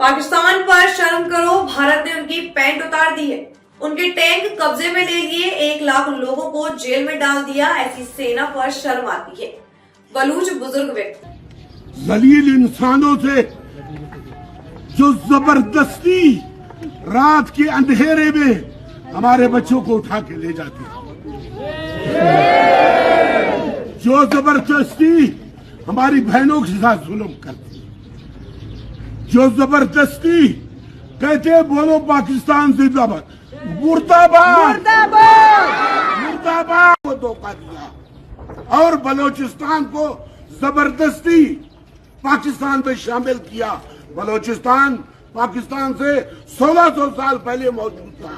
पाकिस्तान पर शर्म करो, भारत ने उनकी पैंट उतार दी है, उनके टैंक कब्जे में ले लिए, 1 लाख लोगों को जेल में डाल दिया। ऐसी सेना पर शर्म आती है। बलूच बुजुर्ग व्यक्ति जलील इंसानों से जो जबरदस्ती रात के अंधेरे में हमारे बच्चों को उठा के ले जाते हैं, जो जबरदस्ती हमारी बहनों के साथ जुल्म करती है, जो जबरदस्ती कहते बोलो पाकिस्तान जिंदाबाद, मुर्दाबाद मुर्दाबाद को धोखा दिया और बलोचिस्तान को जबरदस्ती पाकिस्तान में शामिल किया। बलोचिस्तान पाकिस्तान से 1600 साल पहले मौजूद था।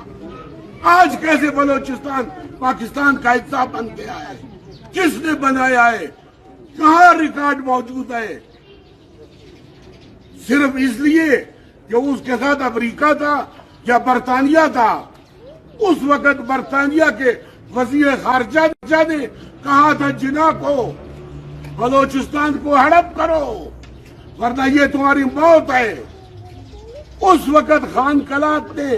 आज कैसे बलोचिस्तान पाकिस्तान का हिस्सा बन गया है? किसने बनाया है? कहाँ रिकॉर्ड मौजूद है? सिर्फ इसलिए कि उसके साथ अमेरिका था या बरतानिया था। उस वक्त बरतानिया के वजीर खारजा ने कहा था जिना को बलोचिस्तान को हड़प करो वरना ये तुम्हारी मौत है। उस वक्त खान कलात ने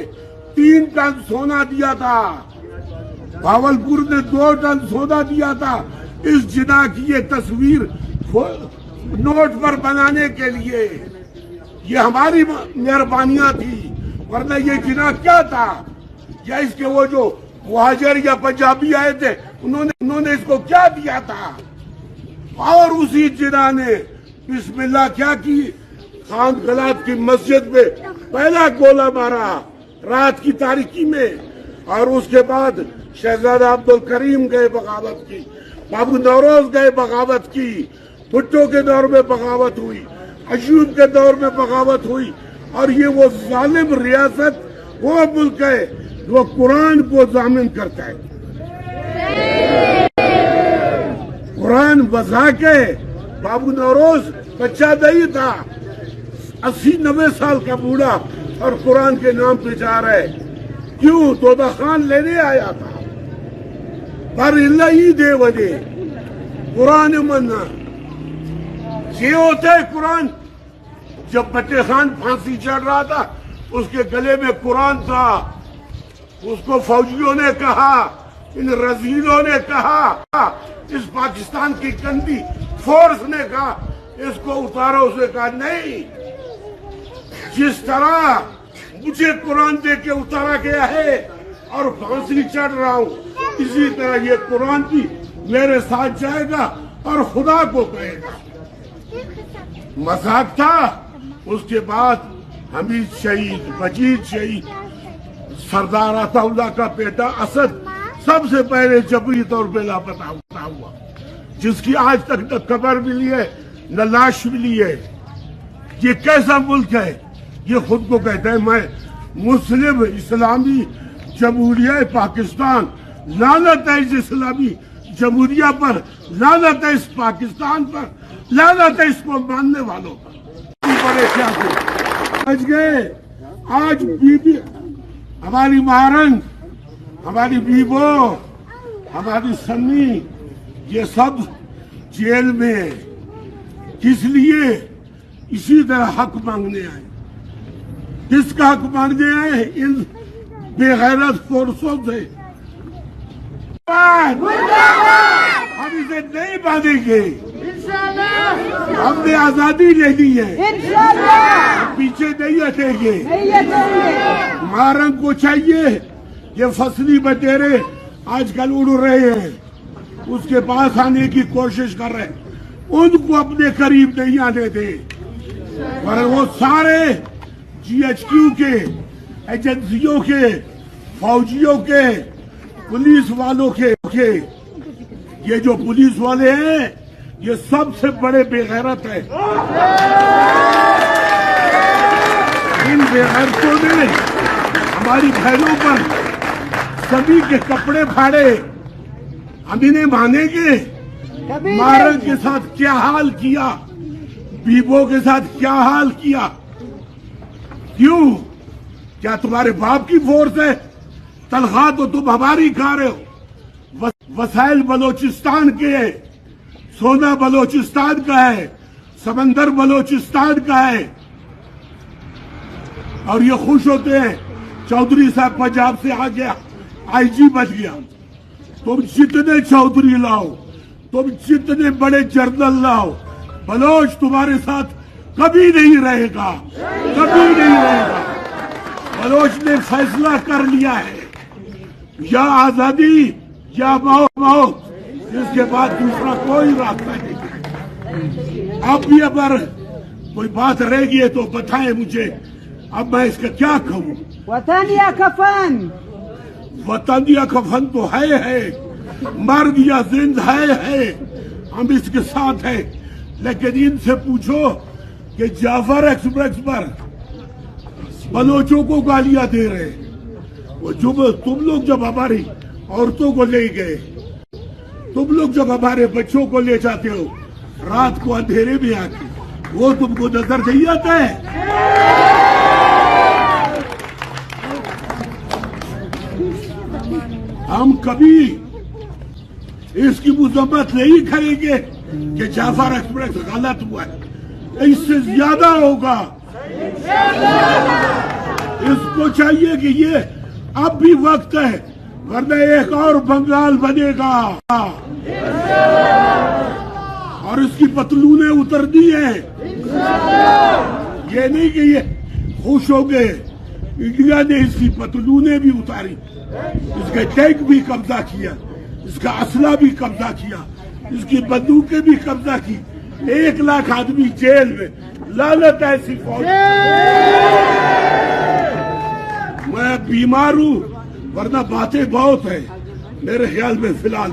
3 टन सोना दिया था, भावलपुर ने 2 टन सोना दिया था इस जिना की ये तस्वीर नोट पर बनाने के लिए। ये हमारी मेहरबानियां थी, वरना ये जिना क्या था? या इसके वो जो मुहाजिर या पंजाबी आए थे उन्होंने इसको क्या दिया था? और उसी जिना ने बिस्मिल्लाह क्या की, खान कलात की मस्जिद में पहला गोला मारा रात की तारीकी में। और उसके बाद शहजादा अब्दुल करीम गए बगावत की, बाबू नौरोज गए बगावत की, भुट्टो के दौर में बगावत हुई, अयूब के दौर में बगावत हुई। और ये वो जालिम रियासत, वो मुल्क है वो कुरान को जामिन करता है। कुरान बजा के बाबू नौरोज बच्चा नहीं था, 80-90 साल का बूढ़ा और कुरान के नाम पे जा रहा है। क्यों? तोता खान लेने आया था। पर इल्लाही दे वजे कुरान मन्ना ये होता है कुरान। जब बच्चे खान फांसी चढ़ रहा था उसके गले में कुरान था। उसको फौजियों ने कहा, इन रजीलों ने कहा, इस पाकिस्तान की गंदी फोर्स ने कहा इसको उतारो। उसने कहा नहीं, जिस तरह मुझे कुरान दे के उतारा गया है और फांसी चढ़ रहा हूं, इसी तरह ये कुरान भी मेरे साथ जाएगा और खुदा को कहेगा। मजाक था। उसके बाद हमीद शहीद, मजीद शहीद, सरदार अताउल्लाह का बेटा असद सबसे पहले जबरी तौर पे लापता हुआ, जिसकी आज तक न कब्र मिली है न लाश मिली है। ये कैसा मुल्क है? ये खुद को कहता है मैं मुस्लिम इस्लामी जमहूरिया पाकिस्तान। लानत है इस इस्लामी जमहूरिया पर, लानत है इस पाकिस्तान पर, लानत है इसको मानने वालों पर। बड़े क्या बच गए। आज बीबी हमारी महारंग, हमारी बीबो, हमारी सन्नी, ये सब जेल में है। किस लिए? इसी तरह हक मांगने आए। किसका हक मांगने आए? इन बेगैरत फोर्सों से। हम इसे नहीं बांधेंगे। हमने आजादी ले ली है, हम पीछे नहीं हटेंगे। महारंग को चाहिए ये फसली बटेरे आजकल उड़ रहे हैं, उसके पास आने की कोशिश कर रहे हैं, उनको अपने करीब नहीं आने दे। पर वो सारे GHQ के, एजेंसियों के, फौजियों के, पुलिस वालों के, ये जो पुलिस वाले हैं ये सबसे बड़े बेगैरत है। इन बेगैरतों ने हमारी बहनों पर सभी के कपड़े फाड़े। हम इन्हें मानेंगे? महारंग के साथ क्या हाल किया, बीबो के साथ क्या हाल किया? क्यों? क्या तुम्हारे बाप की फोर्स है? तनख्वाह तो तुम हमारी खा रहे हो। वसाइल बलोचिस्तान के हैं, सोना बलोचिस्तान का है, समंदर बलोचिस्तान का है, और ये खुश होते हैं चौधरी साहब पंजाब से आ गया, आईजी बच गया। तुम जितने चौधरी लाओ, तुम जितने बड़े जर्नल लाओ, बलोच तुम्हारे साथ कभी नहीं रहेगा, कभी नहीं रहेगा। बलोच ने फैसला कर लिया है, या आजादी या मौत, इसके बाद दूसरा कोई रास्ता नहीं। अब भी अगर कोई बात रह गई है तो बताएं मुझे, अब मैं इसका क्या कहूँ। वतन या कफन, वतन या कफन तो है, मर्द या जिंद है, हम इसके साथ हैं। लेकिन इनसे पूछो कि जाफर एक्सप्रेस पर बलोचों को गालियां दे रहे हैं, वो जो तुम लोग जब हमारी औरतों को ले गए, तुम लोग जब हमारे बच्चों को ले जाते हो रात को अंधेरे में आके, वो तुमको नजर नहीं आता है? हम कभी इसकी मुजम्मत नहीं करेंगे कि जाफर एक्सप्रेस गलत हुआ है, इससे ज्यादा होगा। इसको चाहिए कि ये अब भी वक्त है, वरना एक और बंगाल बनेगा और इसकी पतलूने उतरनी है। ये नहीं कि ये खुश हो गए, इंडिया ने इसकी पतलूने भी उतारी, इसके टैंक भी कब्जा किया, इसका असला भी कब्जा किया, इसकी बंदूकें भी कब्जा की। 1 लाख आदमी जेल में, लानत ऐसी फौज। मैं बीमार हूं, वरना बातें बहुत है मेरे ख्याल में फिलहाल।